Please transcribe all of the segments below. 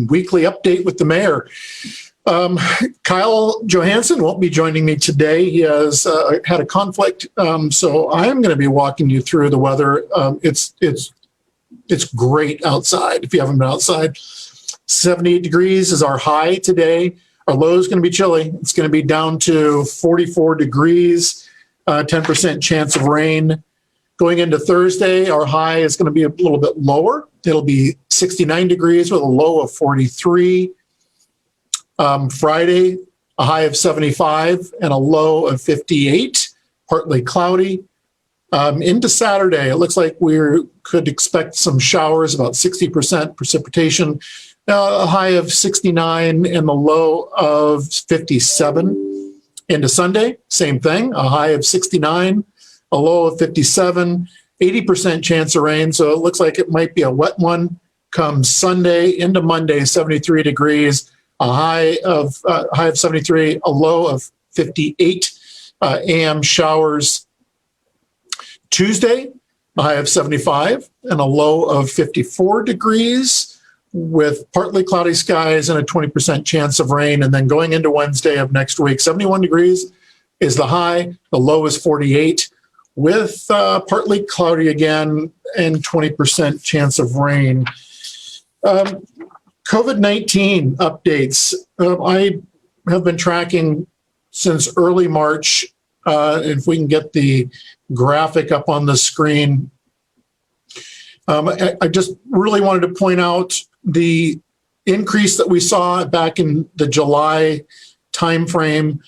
weekly update with the mayor. Kyle Johansson won't be joining me today. He has had a conflict, so I'm going to be walking you through the weather. It's great outside. If you haven't been outside, 78 degrees is our high today. Our low is going to be chilly. It's going to be down to 44 degrees, 10% chance of rain. Going into Thursday, our high is going to be a little bit lower. It'll be 69 degrees with a low of 43. Friday, a high of 75 and a low of 58, partly cloudy. Into Saturday, it looks like we could expect some showers, about 60% precipitation, a high of 69 and the low of 57. Into Sunday, same thing, a high of 69, a low of 57, 80% chance of rain. So it looks like it might be a wet one come Sunday. Into Monday, 73 degrees. A high of 73, a low of 58 AM showers. Tuesday, a high of 75 and a low of 54 degrees with partly cloudy skies and a 20% chance of rain. And then going into Wednesday of next week, 71 degrees is the high, the low is 48 with partly cloudy again and 20% chance of rain. COVID-19 updates. I have been tracking since early March. If we can get the graphic up on the screen. I just really wanted to point out the increase that we saw back in the July timeframe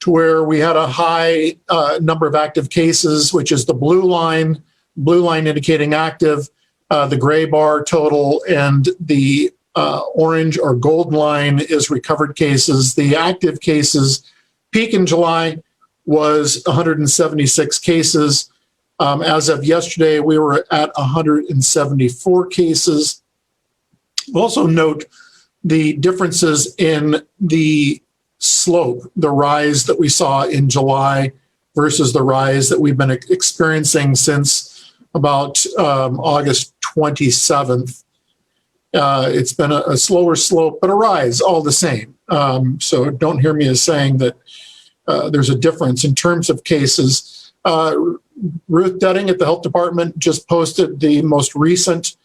to where we had a high number of active cases, which is the blue line indicating active, the gray bar total, and the orange or gold line is recovered cases. The active cases peak in July was 176 cases. As of yesterday, we were at 174 cases. We'll also note the differences in the slope, the rise that we saw in July versus the rise that we've been experiencing since about August 27th. It's been a slower slope, but a rise all the same. So don't hear me as saying that there's a difference in terms of cases. Ruth Detting at the Health Department just posted the most recent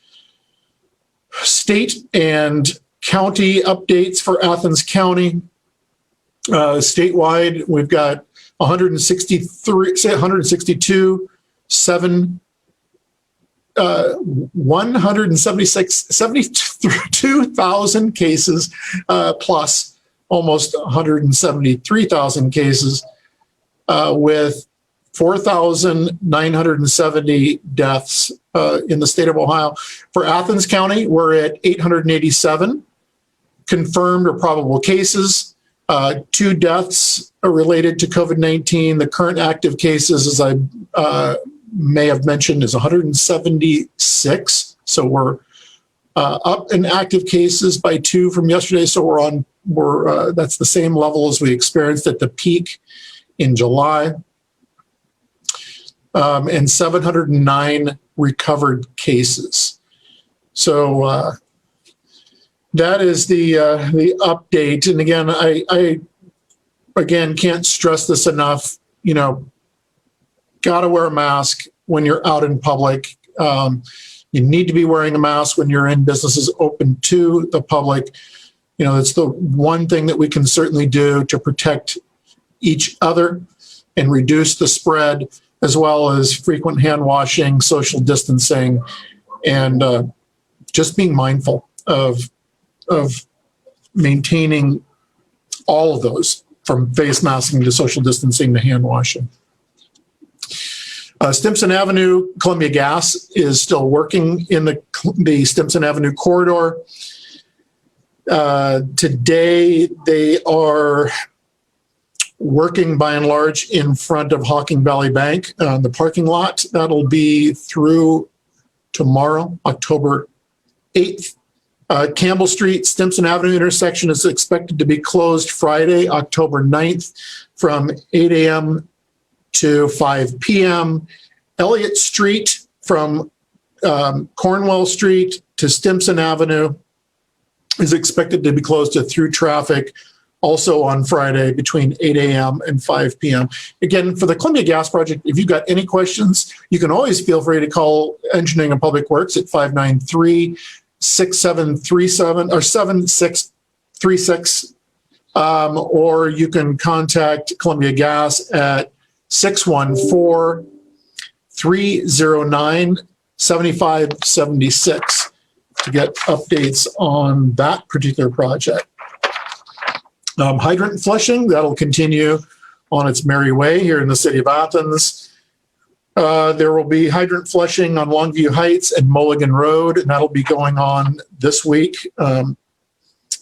state and county updates for Athens County. Statewide, we've got 72,000 cases, plus almost 173,000 cases, with 4,970 deaths in the state of Ohio. For Athens County, we're at 887 confirmed or probable cases. 2 deaths are related to COVID-19. The current active cases, as I may have mentioned, is 176. So we're up in active cases by 2 from yesterday. So that's the same level as we experienced at the peak in July. And 709 recovered cases. So that is the update. And again, I can't stress this enough. You know, got to wear a mask when you're out in public. You need to be wearing a mask when you're in businesses open to the public. You know, it's the one thing that we can certainly do to protect each other and reduce the spread, as well as frequent hand washing, social distancing, and just being mindful of maintaining all of those, from face masking to social distancing to hand washing. Stimson Avenue, Columbia Gas is still working in the Stimson Avenue corridor. Today, they are working by and large in front of Hocking Valley Bank, the parking lot. That'll be through tomorrow, October 8th. Campbell Street, Stimson Avenue intersection is expected to be closed Friday, October 9th from 8 a.m. to 5 p.m. Elliott Street from Cornwell Street to Stimson Avenue is expected to be closed to through traffic also on Friday between 8 a.m. and 5 p.m. Again, for the Columbia Gas Project, if you've got any questions, you can always feel free to call Engineering and Public Works at 593-6737 or 7636, or you can contact Columbia Gas at 614-309-7576 to get updates on that particular project. Hydrant flushing, that'll continue on its merry way here in the city of Athens. There will be hydrant flushing on Longview Heights and Mulligan Road, and that'll be going on this week,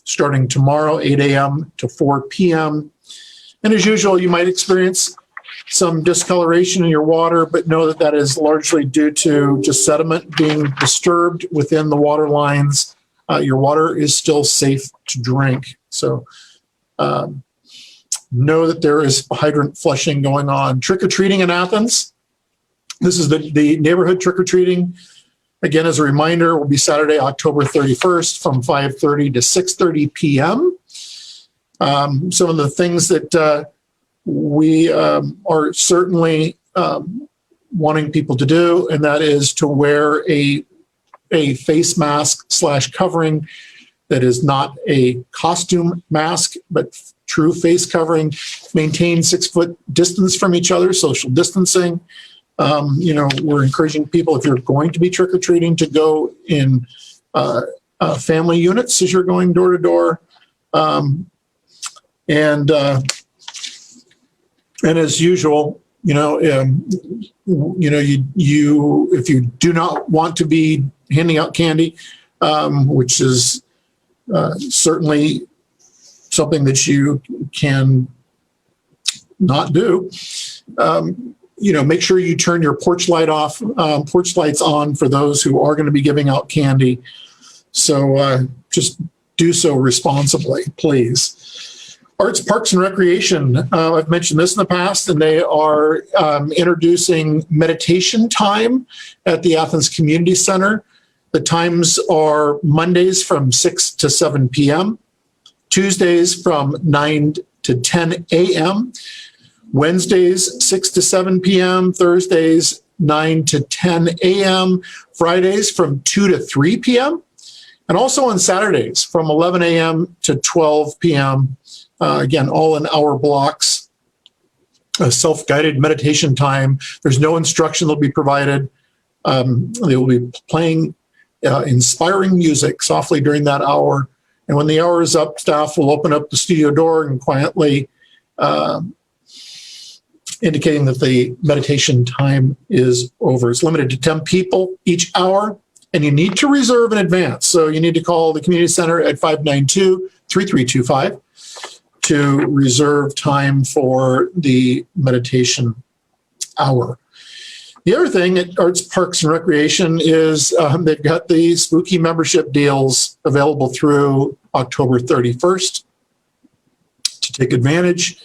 starting tomorrow, 8 a.m. to 4 p.m. And as usual, you might experience some discoloration in your water, but know that that is largely due to just sediment being disturbed within the water lines. Your water is still safe to drink. So know that there is hydrant flushing going on. Trick-or-treating in Athens. This is the neighborhood trick-or-treating. Again, as a reminder, will be Saturday, October 31st from 5:30 to 6:30 p.m. Some of the things that we are certainly wanting people to do, and that is to wear a face mask / covering that is not a costume mask, but true face covering. Maintain 6-foot distance from each other, social distancing. We're encouraging people, if you're going to be trick-or-treating, to go in family units as you're going door to door. And as usual, if you do not want to be handing out candy, which is certainly something that you can not do, make sure you turn your porch lights on for those who are going to be giving out candy. So just do so responsibly, please. Arts, Parks, and Recreation. I've mentioned this in the past, and they are introducing meditation time at the Athens Community Center. The times are Mondays from 6 to 7 p.m., Tuesdays from 9 to 10 a.m., Wednesdays 6 to 7 p.m., Thursdays 9 to 10 a.m., Fridays from 2 to 3 p.m., and also on Saturdays from 11 a.m. to 12 p.m., again, all in hour blocks. A self-guided meditation time. There's no instruction that'll be provided. They will be playing inspiring music softly during that hour. And when the hour is up, staff will open up the studio door and quietly indicating that the meditation time is over. It's limited to 10 people each hour, and you need to reserve in advance. So you need to call the community center at 592-3325 to reserve time for the meditation hour. The other thing at Arts, Parks, and Recreation is they've got the spooky membership deals available through October 31st to take advantage.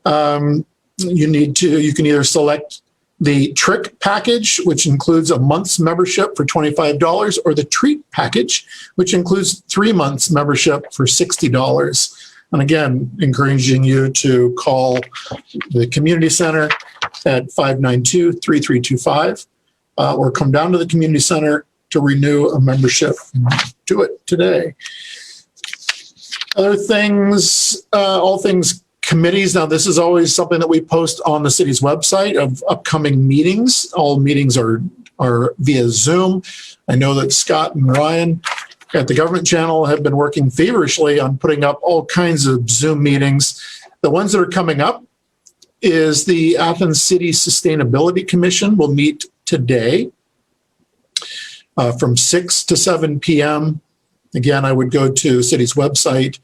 You can either select the Trick package, which includes a month's membership for $25, or the Treat package, which includes 3 months membership for $60. And again, encouraging you to call the community center at 592-3325 or come down to the community center to renew a membership. Do it today. Other things, all things committees. Now, this is always something that we post on the city's website of upcoming meetings. All meetings are via Zoom. I know that Scott and Ryan at the government channel have been working feverishly on putting up all kinds of Zoom meetings. The ones that are coming up is the Athens City Sustainability Commission will meet today from 6 to 7 p.m. Again, I would go to the city's website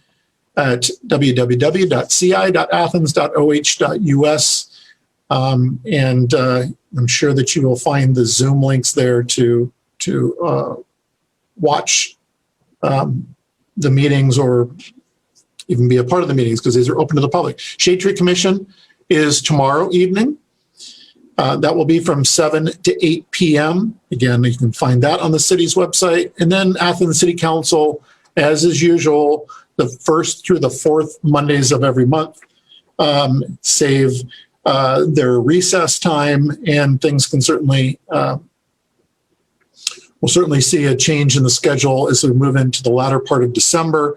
at www.ci.athens.oh.us, and I'm sure that you will find the Zoom links there to watch the meetings or even be a part of the meetings, because these are open to the public. Shade Tree Commission is tomorrow evening. That will be from 7 to 8 p.m. Again, you can find that on the city's website. And then Athens City Council as is usual, the first through the fourth Mondays of every month, save their recess time, and things can certainly, we'll certainly see a change in the schedule as we move into the latter part of December.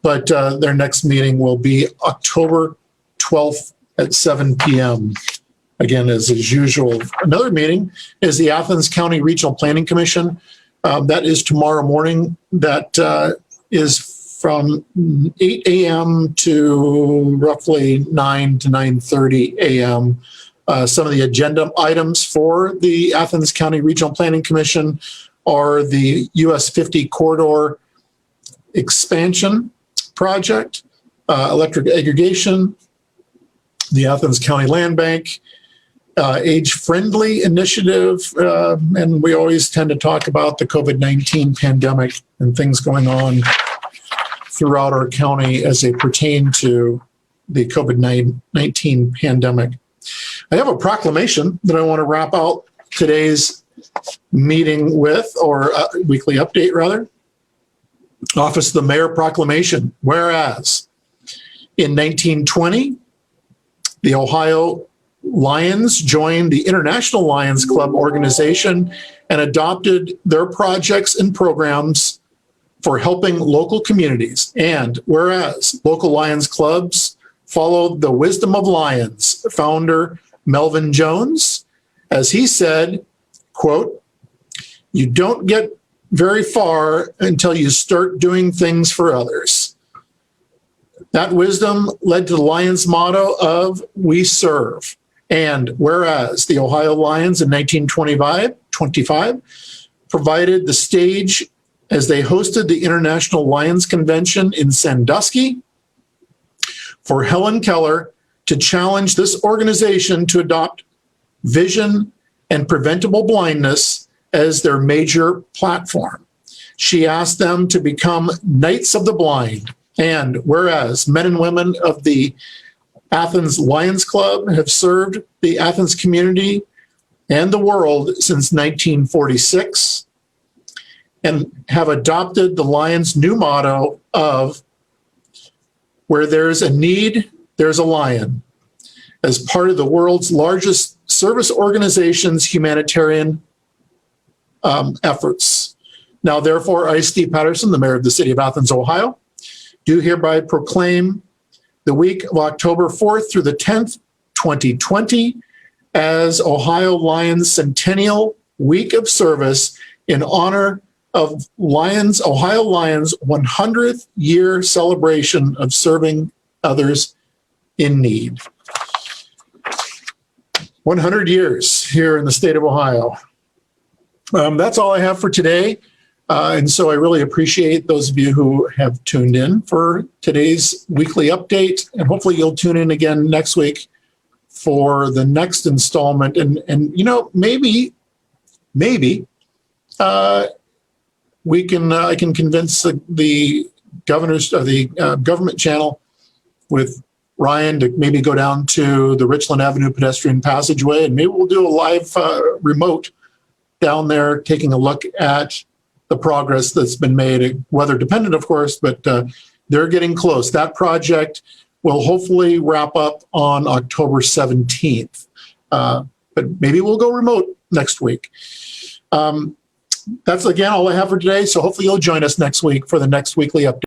But their next meeting will be October 12th at 7 p.m. Again, as is usual. Another meeting is the Athens County Regional Planning Commission. That is tomorrow morning. That is from 8 a.m. to roughly 9 to 9:30 a.m. Some of the agenda items for the Athens County Regional Planning Commission are the US 50 corridor expansion project, electric aggregation, the Athens County Land Bank, age-friendly initiative, and we always tend to talk about the COVID-19 pandemic and things going on throughout our county as they pertain to the COVID-19 pandemic. I have a proclamation that I want to wrap out today's meeting with, or weekly update rather. Office of the Mayor proclamation. Whereas in 1920, the Ohio Lions joined the International Lions Club organization and adopted their projects and programs for helping local communities. And whereas local Lions clubs followed the wisdom of Lions, founder Melvin Jones, as he said, quote, "You don't get very far until you start doing things for others." That wisdom led to the Lions motto of "We serve." And whereas the Ohio Lions in 1925 provided the stage as they hosted the International Lions Convention in Sandusky for Helen Keller to challenge this organization to adopt vision and preventable blindness as their major platform. She asked them to become Knights of the Blind. And whereas men and women of the Athens Lions Club have served the Athens community and the world since 1946 and have adopted the Lions' new motto of "Where there's a need, there's a lion," as part of the world's largest service organization's humanitarian efforts. Now, therefore, I, Steve Patterson, the mayor of the city of Athens, Ohio, do hereby proclaim the week of October 4th through the 10th, 2020, as Ohio Lions Centennial Week of Service in honor of Ohio Lions' 100th year celebration of serving others in need. 100 years here in the state of Ohio. That's all I have for today. And so I really appreciate those of you who have tuned in for today's weekly update. And hopefully you'll tune in again next week for the next installment. And you know, maybe I can convince the governors or the government channel with Ryan to maybe go down to the Richland Avenue pedestrian passageway, and maybe we'll do a live remote down there taking a look at the progress that's been made, weather dependent, of course, but they're getting close. That project will hopefully wrap up on October 17th, but maybe we'll go remote next week. That's, again, all I have for today, so hopefully you'll join us next week for the next weekly update.